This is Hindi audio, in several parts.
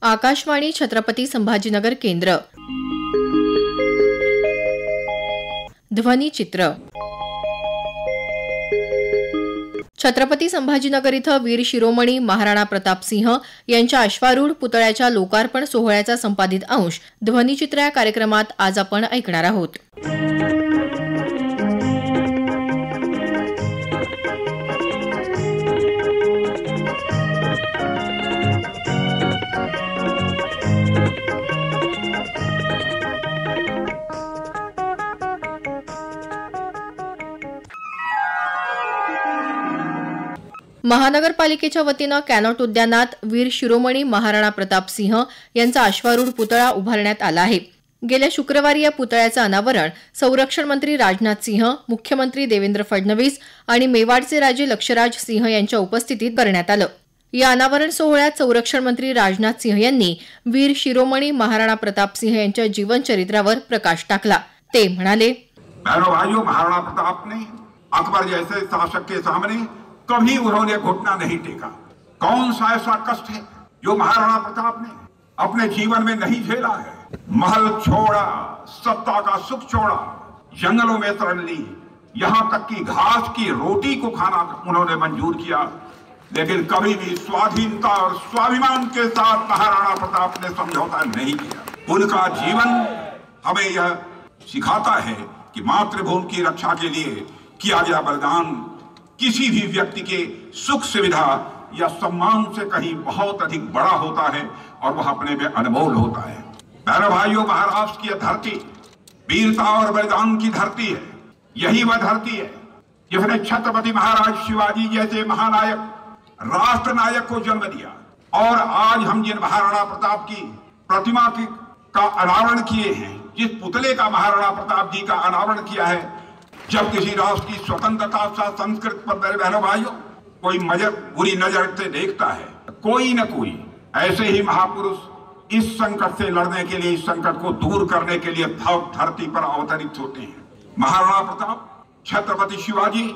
आकाशवाणी छत्रपती संभाजीनगर केंद्र. ध्वनिचित्र. छत्रपती संभाजीनगर इथं वीर शिरोमणी महाराणा प्रताप सिंह यांच्या अश्वारूढ पुतळ्याच्या लोकार्पण सोहळ्याचा संपादित अंश ध्वनिचित्र या कार्यक्रमात आज आपण ऐकणार आहोत. महानगरपालिकेच्या वतीनं कॅनॉट उद्यानात वीर शिरोमणी महाराणा प्रताप सिंह यांचा अश्वारूढ पुतळा उभारण्यात आला आहे. गेल्या शुक्रवारी या पुतळ्याचं अनावरण संरक्षण मंत्री राजनाथ सिंह, मुख्यमंत्री देवेंद्र फडणवीस आणि मेवाडचे राजे लक्षराज सिंह यांच्या उपस्थितीत करण्यात आलं. या अनावरण सोहळ्यात संरक्षण मंत्री राजनाथ सिंह यांनी वीर शिरोमणी महाराणा प्रताप सिंह यांच्या जीवनचरित्रावर प्रकाश टाकला. ते म्हणाले, महाराणा प्रताप ने अकबर जैसे शासक के सामने कभी उन्होंने घुटना नहीं टेका. कौन सा ऐसा कष्ट है जो महाराणा प्रताप ने अपने जीवन में नहीं झेला है. महल छोड़ा, सत्ता का सुख छोड़ा, जंगलों में शरण ली, यहाँ तक कि घास की रोटी को खाना उन्होंने मंजूर किया, लेकिन कभी भी स्वाधीनता और स्वाभिमान के साथ महाराणा प्रताप ने समझौता नहीं किया. उनका जीवन हमें यह सिखाता है कि मातृभूमि की रक्षा के लिए किया गया बलिदान किसी भी व्यक्ति के सुख सुविधा या सम्मान से कहीं बहुत अधिक बड़ा होता है और वह अपने में अनमोल होता है. प्यारे भाइयों, महाराष्ट्र की धरती वीरता और बलिदान की धरती है. यही वह धरती है जिसने छत्रपति महाराज शिवाजी जैसे महानायक, राष्ट्र नायक को जन्म दिया. और आज हम जिन महाराणा प्रताप की प्रतिमा का अनावरण किए हैं, जिस पुतले का महाराणा प्रताप जी का अनावरण किया है, जब किसी राष्ट्र की स्वतंत्रता सा संस्कृत पर मेरे बहनों भाइयों कोई बुरी नजर से देखता है, कोई न कोई ऐसे ही महापुरुष इस संकट से लड़ने के लिए, इस संकट को दूर करने के लिए धरती पर अवतरित होते हैं. महाराणा प्रताप, छत्रपति शिवाजी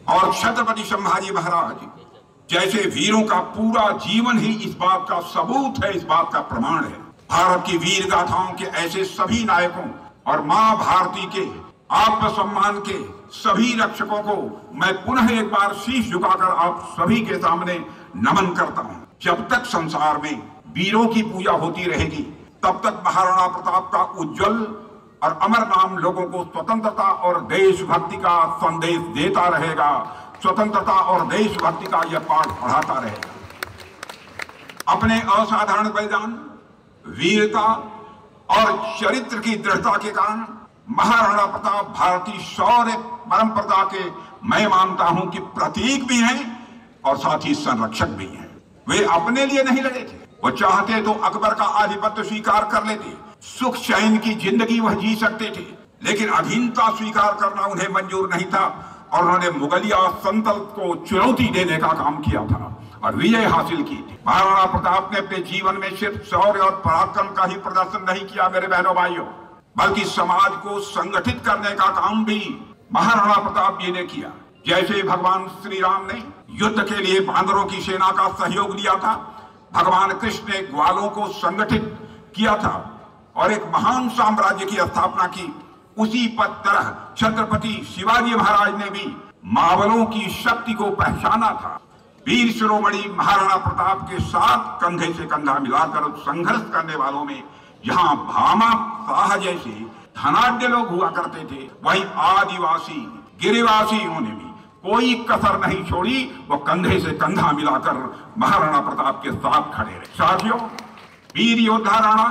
और छत्रपति संभाजी महाराज जैसे वीरों का पूरा जीवन ही इस बात का सबूत है, इस बात का प्रमाण है. भारत की वीर गाथाओं के ऐसे सभी नायकों और मां भारती के आत्मसम्मान के सभी रक्षकों को मैं पुनः एक बार शीश झुकाकर आप सभी के सामने नमन करता हूं. जब तक संसार में वीरों की पूजा होती रहेगी, तब तक महाराणा प्रताप का उज्जवल और अमर नाम लोगों को स्वतंत्रता और देशभक्ति का संदेश देता रहेगा. स्वतंत्रता और देशभक्ति का यह पाठ पढ़ाता रहेगा. अपने असाधारण बलिदान, वीरता और चरित्र की दृढ़ता के कारण महाराणा प्रताप भारतीय शौर्य परंपरा के मैं मानता हूं कि प्रतीक भी हैं और साथ ही संरक्षक भी हैं. वे अपने लिए नहीं लड़े थे. वो चाहते तो अकबर का आधिपत्य स्वीकार कर लेते, सुख चैन की जिंदगी वह जी सकते थे, लेकिन अधीनता स्वीकार करना उन्हें मंजूर नहीं था और उन्होंने मुगलिया सल्तनत को चुनौती देने का काम किया था और विजय हासिल की थी. महाराणा प्रताप ने अपने जीवन में सिर्फ शौर्य और पराक्रम का ही प्रदर्शन नहीं किया मेरे बहनों भाइयों, बल्कि समाज को संगठित करने का काम भी महाराणा प्रताप जी ने किया. जैसे भगवान श्री राम ने युद्ध के लिए बांदरों की सेना का सहयोग लिया था, भगवान कृष्ण ने ग्वालों को संगठित किया था और एक महान साम्राज्य की स्थापना की, उसी तरह छत्रपति शिवाजी महाराज ने भी मावलों की शक्ति को पहचाना था. वीर शिरोमणि महाराणा प्रताप के साथ कंधे से कंधा मिलाकर संघर्ष करने वालों में जहां भामा शाह जैसे धनाढ्य लोग हुआ करते थे, वहीं आदिवासी गिरिवासियों ने भी कोई कसर नहीं छोड़ी. वो कंधे से कंधा मिलाकर महाराणा प्रताप के साथ खड़े रहे. साथियों, वीर योद्धा राणा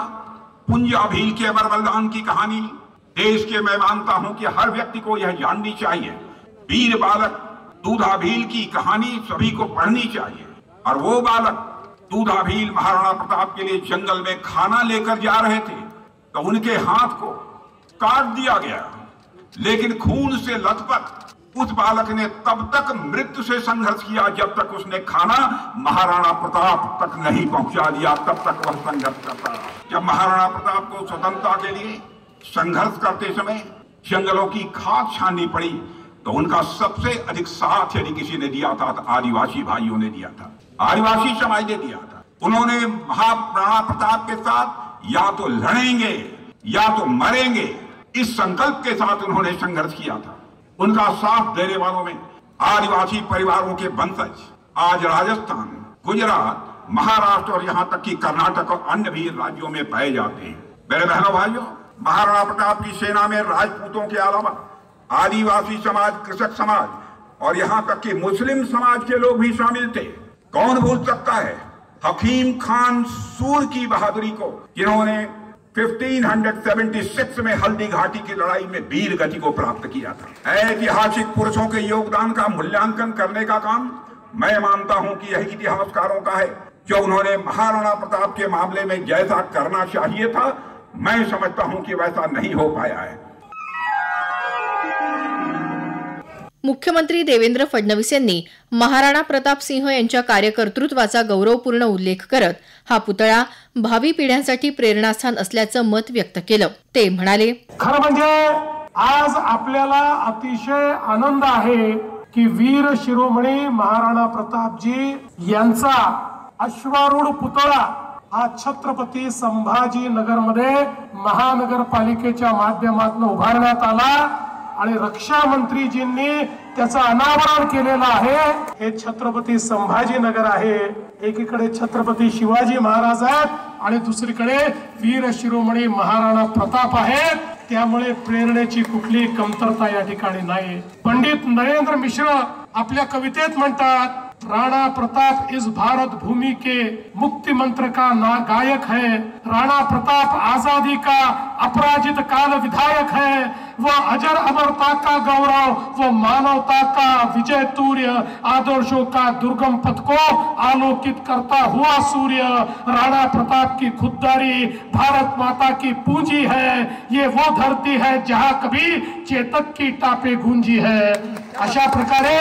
पुंजा भील के अमर बलिदान की कहानी देश के मैं मानता हूं कि हर व्यक्ति को यह जाननी चाहिए. वीर बालक दूधा भील की कहानी सभी को पढ़नी चाहिए. और वो बालक दूधा भील महाराणा प्रताप के लिए जंगल में खाना लेकर जा रहे थे तो उनके हाथ को काट दिया गया, लेकिन खून से लथपथ उस बालक ने तब तक मृत्यु से संघर्ष किया जब तक उसने खाना महाराणा प्रताप तक नहीं पहुंचा दिया. तब तक वह संघर्ष करता रहा. जब महाराणा प्रताप को स्वतंत्रता के लिए संघर्ष करते समय जंगलों की खाक छाननी पड़ी तो उनका सबसे अधिक साथ यदि किसी ने दिया था तो आदिवासी भाइयों ने दिया था, आदिवासी समाज ने दिया था. उन्होंने महाराणा प्रताप के साथ या तो लड़ेंगे या तो मरेंगे, इस संकल्प के साथ उन्होंने संघर्ष किया था। उनका साथ देने वालों में आदिवासी परिवारों के वंशज आज राजस्थान, गुजरात, महाराष्ट्र और यहाँ तक कि कर्नाटक और अन्य भी राज्यों में पाए जाते हैं। मेरे बहनों भाइयों, महाराणा प्रताप की सेना में राजपूतों के अलावा आदिवासी समाज, कृषक समाज और यहाँ तक कि मुस्लिम समाज के लोग भी शामिल थे। कौन भूल सकता है हकीम खान सूर की बहादुरी को, जिन्होंने 1576 में हल्दी घाटी की लड़ाई में वीर गति को प्राप्त किया था। ऐतिहासिक पुरुषों के योगदान का मूल्यांकन करने का काम मैं मानता हूं कि यह इतिहासकारों का है। जो उन्होंने महाराणा प्रताप के मामले में जैसा करना चाहिए था, मैं समझता हूं कि वैसा नहीं हो पाया है। मुख्यमंत्री देवेंद्र फडणवीस यांनी महाराणा प्रताप सिंह यांच्या कार्यकर्तृत्वाचा गौरवपूर्ण उल्लेख करत हा पुतळा भावी पिढ्यांसाठी प्रेरणास्थान असल्याचं मत व्यक्त केलं। ते म्हणाले, खरं म्हणजे आज आपल्याला अतिशय आनंद आहे की वीर शिरोमणी महाराणा प्रतापजी यांचा अश्वारूढ पुतळा हा छत्रपती संभाजीनगरमध्ये महानगरपालिकेच्या माध्यमातून उभारण्यात आला आणि रक्षा मंत्रीजींनी त्याचं अनावरण केलेलं आहे। हे छत्रपती संभाजीनगर आहे, एकीकडे छत्रपती शिवाजी महाराज आहेत आणि दुसरीकडे वीर शिरोमणी महाराणा प्रताप आहेत। त्यामुळे प्रेरणेची कुठली कमतरता या ठिकाणी नाही। पंडित नरेंद्र मिश्र आपल्या कवितेत म्हणतात, राणा प्रताप इस भारत भूमि के मुक्ति मंत्र का गायक है। राणा प्रताप आजादी का अपराजित काल विधायक है। वह अजर अमरता का गौरव, वह मानवता का विजय तूर्य, आदर्शों का दुर्गम पथ को आलोकित करता हुआ सूर्य। राणा प्रताप की खुददारी भारत माता की पूंजी है। ये वो धरती है जहां कभी चेतक की टापे गूंजी है। अशा प्रकारे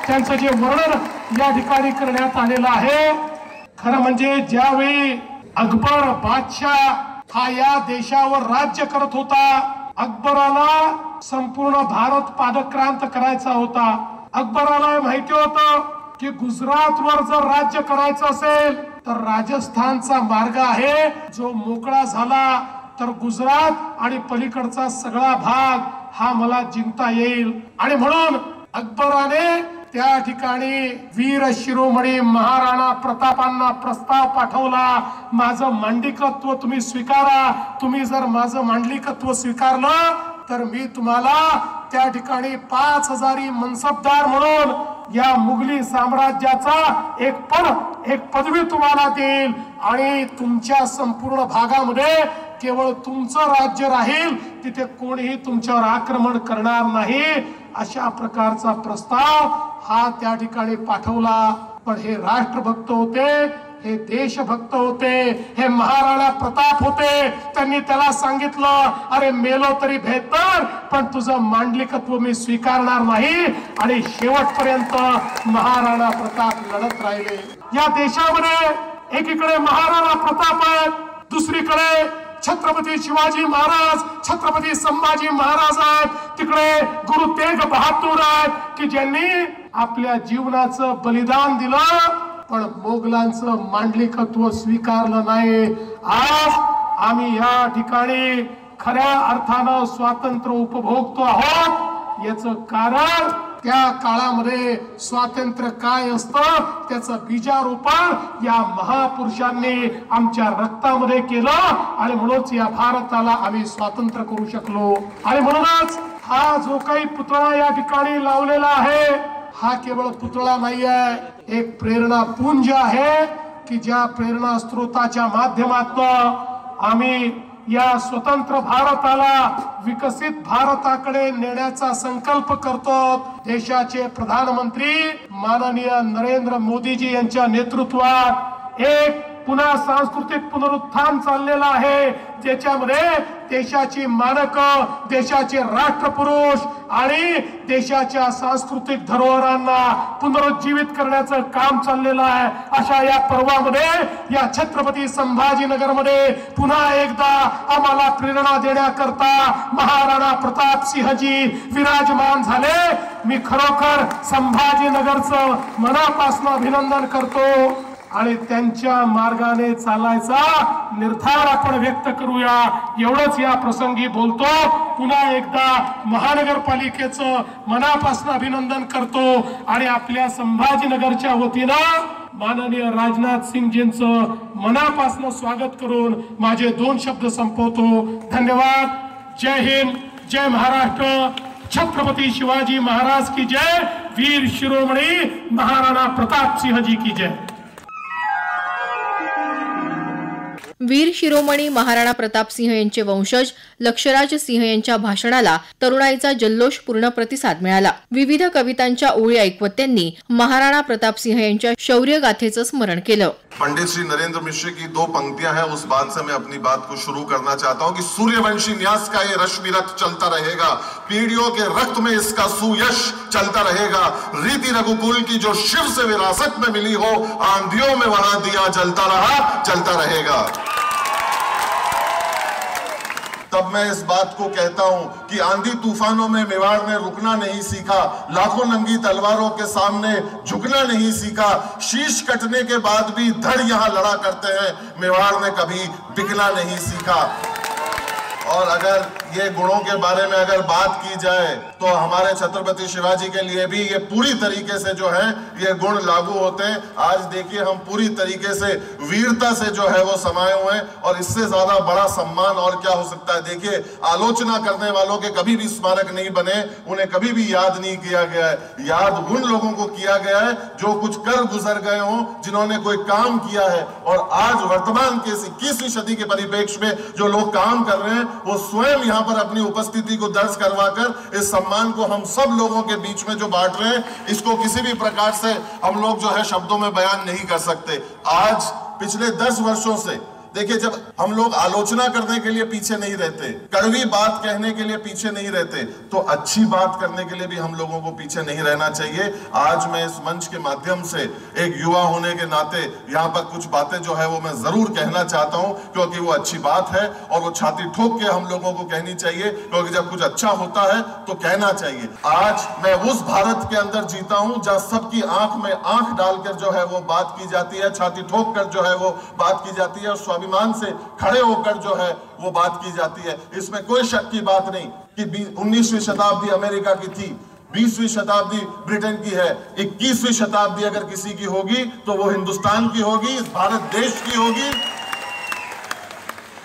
त्यांचं जे वर्णन या ठिकाणी करण्यात आलेलं आहे। खरं म्हणजे ज्यावेळी अकबर बादशाह हा या देशावर राज्य करत होता, अकबराला संपूर्ण भारत पादक्रांत करायचा होता। अकबराला माहिती होतं की गुजरातवर जर राज्य करायचं असेल तर राजस्थानचा मार्ग आहे, जो मोकळा झाला तर गुजरात आणि पलीकडचा सगळा भाग हा मला जिंकता येईल। आणि म्हणून अकबराने त्या ठिकाणी वीर शिरोमणी महाराणा प्रतापांना प्रस्ताव पाठवला, माझं मांडलिकत्व तुम्ही स्वीकारा। तुम्ही जर माझं मांडलिकत्व स्वीकारलं तर मी तुम्हाला त्या ठिकाणी 5000 मनसबदार म्हणून या मुघली साम्राज्याचा एक पदवी तुम्हाला देईल आणि तुमच्या संपूर्ण भागामध्ये केवळ तुमचं राज्य राहील, तिथे कोणीही तुमच्यावर आक्रमण करणार नाही। अशा प्रकारचा प्रस्ताव हा त्या ठिकाणी पाठवला। पण हे राष्ट्रभक्त होते, हे देशभक्त होते, हे महाराणा प्रताप होते। त्यांनी त्याला सांगितलं, अरे मेलो तरी बेहतर, पण तुझं मांडलिकत्व मी स्वीकारणार नाही। आणि शेवटपर्यंत महाराणा प्रताप लढत राहिले। या देशामध्ये एकीकडे महाराणा प्रताप आहेत, दुसरीकडे छत्रपती शिवाजी महाराज, छत्रपती संभाजी महाराज आहेत, तिकडे गुरु तेग बहादूर आहेत की ज्यांनी आपल्या जीवनाचं बलिदान दिलं पण मोगलांचं मांडलिकत्व स्वीकारलं नाही। आज आम्ही या ठिकाणी खऱ्या अर्थानं स्वातंत्र्य उपभोगतो आहोत। याचं कारण त्या काळामध्ये स्वातंत्र्य काय असतं त्याचं बीजारोपण या महापुरुषांनी आमच्या रक्तामध्ये केलं आणि म्हणूनच या भारताला आम्ही स्वातंत्र्य करू शकलो। आणि म्हणूनच हा जो काही पुतळा या ठिकाणी लावलेला आहे, हा केवळ पुतळा नाही आहे, एक प्रेरणा पुंज आहे की ज्या प्रेरणा स्रोताच्या माध्यमातून आम्ही या स्वतंत्र भारताला विकसित भारताकडे नेण्याचा संकल्प करतो। देशाचे प्रधानमंत्री माननीय नरेंद्र मोदीजी यांच्या नेतृत्वात एक पुन्हा सांस्कृतिक पुनरुत्थान चाललेलं आहे, ज्याच्यामध्ये देशाची मानकं, देशाचे राष्ट्रपुरुष आणि देशाच्या सांस्कृतिक धरोहरांना पुनरुज्जीवित करण्याचं काम चाललेलं आहे। अशा या पर्वामध्ये या छत्रपती संभाजीनगरमध्ये पुन्हा एकदा आम्हाला प्रेरणा देण्याकरता महाराणा प्रताप सिंहजी विराजमान झाले। मी खरोखर संभाजीनगरचं मनापासून अभिनंदन करतो। आणि त्यांच्या मार्गाने चालायचा निर्धार आपण व्यक्त करूया एवढंच या प्रसंगी बोलतो। पुन्हा एकदा महानगरपालिकेचं मनापासून अभिनंदन करतो आणि आपल्या संभाजीनगरच्या वतीनं माननीय राजनाथ सिंगजींचं मनापासून स्वागत करून माझे 2 शब्द संपवतो। धन्यवाद। जय हिंद, जय महाराष्ट्र, छत्रपती शिवाजी महाराज की जय, वीर शिरोमणी महाराणा प्रताप सिंह जी की जय। वीर शिरोमणी महाराणा प्रताप सिंह यांचे वंशज लक्षराज सिंह यांच्या भाषणाला तरुणाईचा जल्लोषपूर्ण प्रतिसाद मिळाला। विविध कवितांच्या ओळी ऐकवत त्यांनी महाराणा प्रताप सिंह यांच्या शौर्य गाथेचं स्मरण केलं। पंडित श्री नरेंद्र मिश्र की 2 पंक्तियां हैं, उस बात से मैं अपनी बात को शुरू करना चाहता हूं कि सूर्यवंशी न्यास का ये रश्मि रथ चलता रहेगा, पीढ़ियों के रक्त में इसका सुयश चलता रहेगा। रीति रघुकुल की जो शिव से विरासत में मिली हो, आंधियों में वहां दिया जलता रहा, चलता रहेगा। तब मैं इस बात को कहता हूं कि आंधी तूफानों में मेवाड़ ने रुकना नहीं सीखा, लाखों नंगी तलवारों के सामने झुकना नहीं सीखा, शीश कटने के बाद भी धड़ यहां लड़ा करते हैं, मेवाड़ ने कभी बिकना नहीं सीखा। और अगर ये गुणों के बारे में अगर बात की जाए तो हमारे छत्रपति शिवाजी के लिए भी ये पूरी तरीके से जो है ये गुण लागू होते हैं। आज देखिए हम पूरी तरीके से वीरता से जो है वो समाये हुए हैं और इससे ज्यादा बड़ा सम्मान और क्या हो सकता है। देखिए आलोचना करने वालों के कभी भी स्मारक नहीं बने, उन्हें कभी भी याद नहीं किया गया है। याद उन लोगों को किया गया है जो कुछ कर गुजर गए हों, जिन्होंने कोई काम किया है। और आज वर्तमान के 21वीं सदी के परिप्रेक्ष्य में जो लोग काम कर रहे हैं वो स्वयं यहाँ पर अपनी उपस्थिति को दर्ज करवाकर इस सम्मान को हम सब लोगों के बीच में जो बांट रहे हैं, इसको किसी भी प्रकार से हम लोग जो है शब्दों में बयान नहीं कर सकते। आज पिछले 10 वर्षों से देखिए, जब हम लोग आलोचना करने के लिए पीछे नहीं रहते, कड़वी बात कहने के लिए पीछे नहीं रहते, तो अच्छी बात करने के लिए भी हम लोगों को पीछे नहीं रहना चाहिए। आज मैं इस मंच के माध्यम से एक युवा होने के नाते यहाँ पर कुछ बातें जो है वो मैं जरूर कहना चाहता हूँ, क्योंकि वो अच्छी बात है और वो छाती ठोक के हम लोगों को कहनी चाहिए, क्योंकि जब कुछ अच्छा होता है तो कहना चाहिए। आज मैं उस भारत के अंदर जीता हूँ जहाँ सबकी आंख में आंख डालकर जो है वो बात की जाती है, छाती ठोक कर जो है वो बात की जाती है और स्वाभिमान से खड़े होकर जो है वो बात की जाती है। इसमें कोई शक की बात नहीं कि 19वीं शताब्दी अमेरिका की थी, 20वीं शताब्दी ब्रिटेन की है, 21वीं शताब्दी अगर किसी की होगी तो वो हिंदुस्तान की होगी, इस भारत देश की होगी।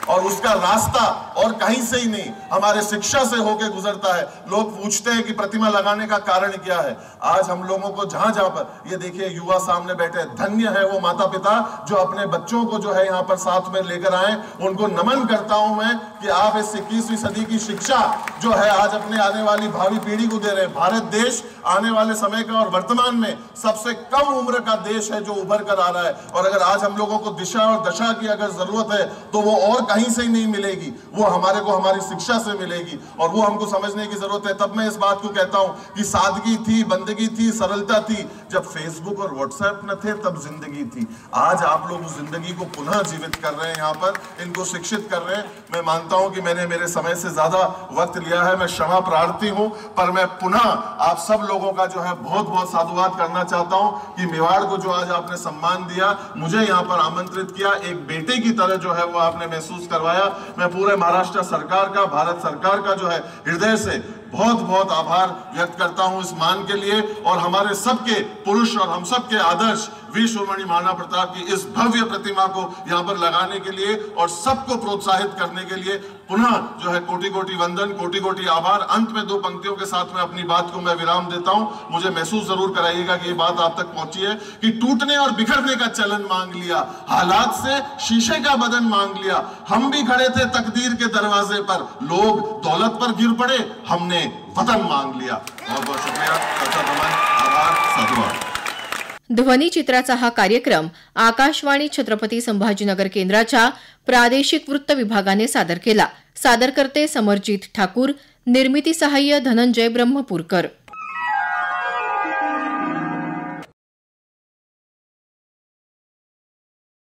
और उसका रास्ता और कहीं से ही नहीं, हमारे शिक्षा से होकर गुजरता है। लोग पूछते हैं कि प्रतिमा लगाने का कारण क्या है। आज हम लोगों को जहां जहां पर ये देखिए युवा सामने बैठे, धन्य है वो माता पिता जो अपने बच्चों को जो है यहाँ पर साथ में लेकर आए। उनको नमन करता हूं मैं कि आप इस 21वीं सदी की शिक्षा जो है आज अपने आने वाली भावी पीढ़ी को दे रहे हैं। भारत देश आने वाले समय का और वर्तमान में सबसे कम उम्र का देश है जो उभर कर आ रहा है। और अगर आज हम लोगों को दिशा और दशा की अगर जरूरत है तो वो और कहीं से ही नहीं मिलेगी, वो हमारे को हमारी शिक्षा से मिलेगी और वो हमको समझने की जरूरत है। तब मैं इस बात को कहता हूं कि सादगी थी, बंदगी थी, सरलता थी। जब फेसबुक और व्हाट्सएप न थे तब जिंदगी थी। आज आप लोग उस जिंदगी को पुनः जीवित कर रहे हैं, यहाँ पर इनको शिक्षित कर रहे हैं। मैं मानता हूं कि मैंने मेरे समय से ज्यादा वक्त लिया है, मैं क्षमा प्रार्थी हूं, पर मैं पुनः आप सब लोगों का जो है बहुत बहुत साधुवाद करना चाहता हूं कि मेवाड़ को जो आज आपने सम्मान दिया, मुझे यहाँ पर आमंत्रित किया, एक बेटे की तरह जो है वो आपने महसूस करवाया। मैं पूरे महाराष्ट्र सरकार का, भारत सरकार का जो है हृदय से बहुत बहुत आभार व्यक्त करता हूं इस मान के लिए। और हमारे सबके पुरुष और हम सबके आदर्श वीर शिरोमणि महाराणा प्रताप की इस भव्य प्रतिमा को यहाँ पर लगाने के लिए और सबको प्रोत्साहित करने के लिए पुनः जो है कोटि कोटि वंदन, कोटि कोटि आभार। अंत में 2 पंक्तियों के साथ में अपनी बात को मैं विराम देता हूं। मुझे महसूस जरूर कराइएगा कि ये बात आप तक पहुंची है कि टूटने और बिखरने का चलन मांग लिया, हालात से शीशे का बदन मांग लिया। हम भी खड़े थे तकदीर के दरवाजे पर, लोग दौलत पर गिर पड़े, हमने वतन मांग लिया। बहुत बहुत शुक्रिया, आभार, साधुवाद। ध्वनिचित्राचा हा कार्यक्रम आकाशवाणी छत्रपती संभाजीनगर केंद्राच्या प्रादेशिक वृत्त विभागाने सादर केला। सादरकर्ते समरजित ठाकूर, निर्मिती सहाय्य धनंजय ब्रह्मपुरकर।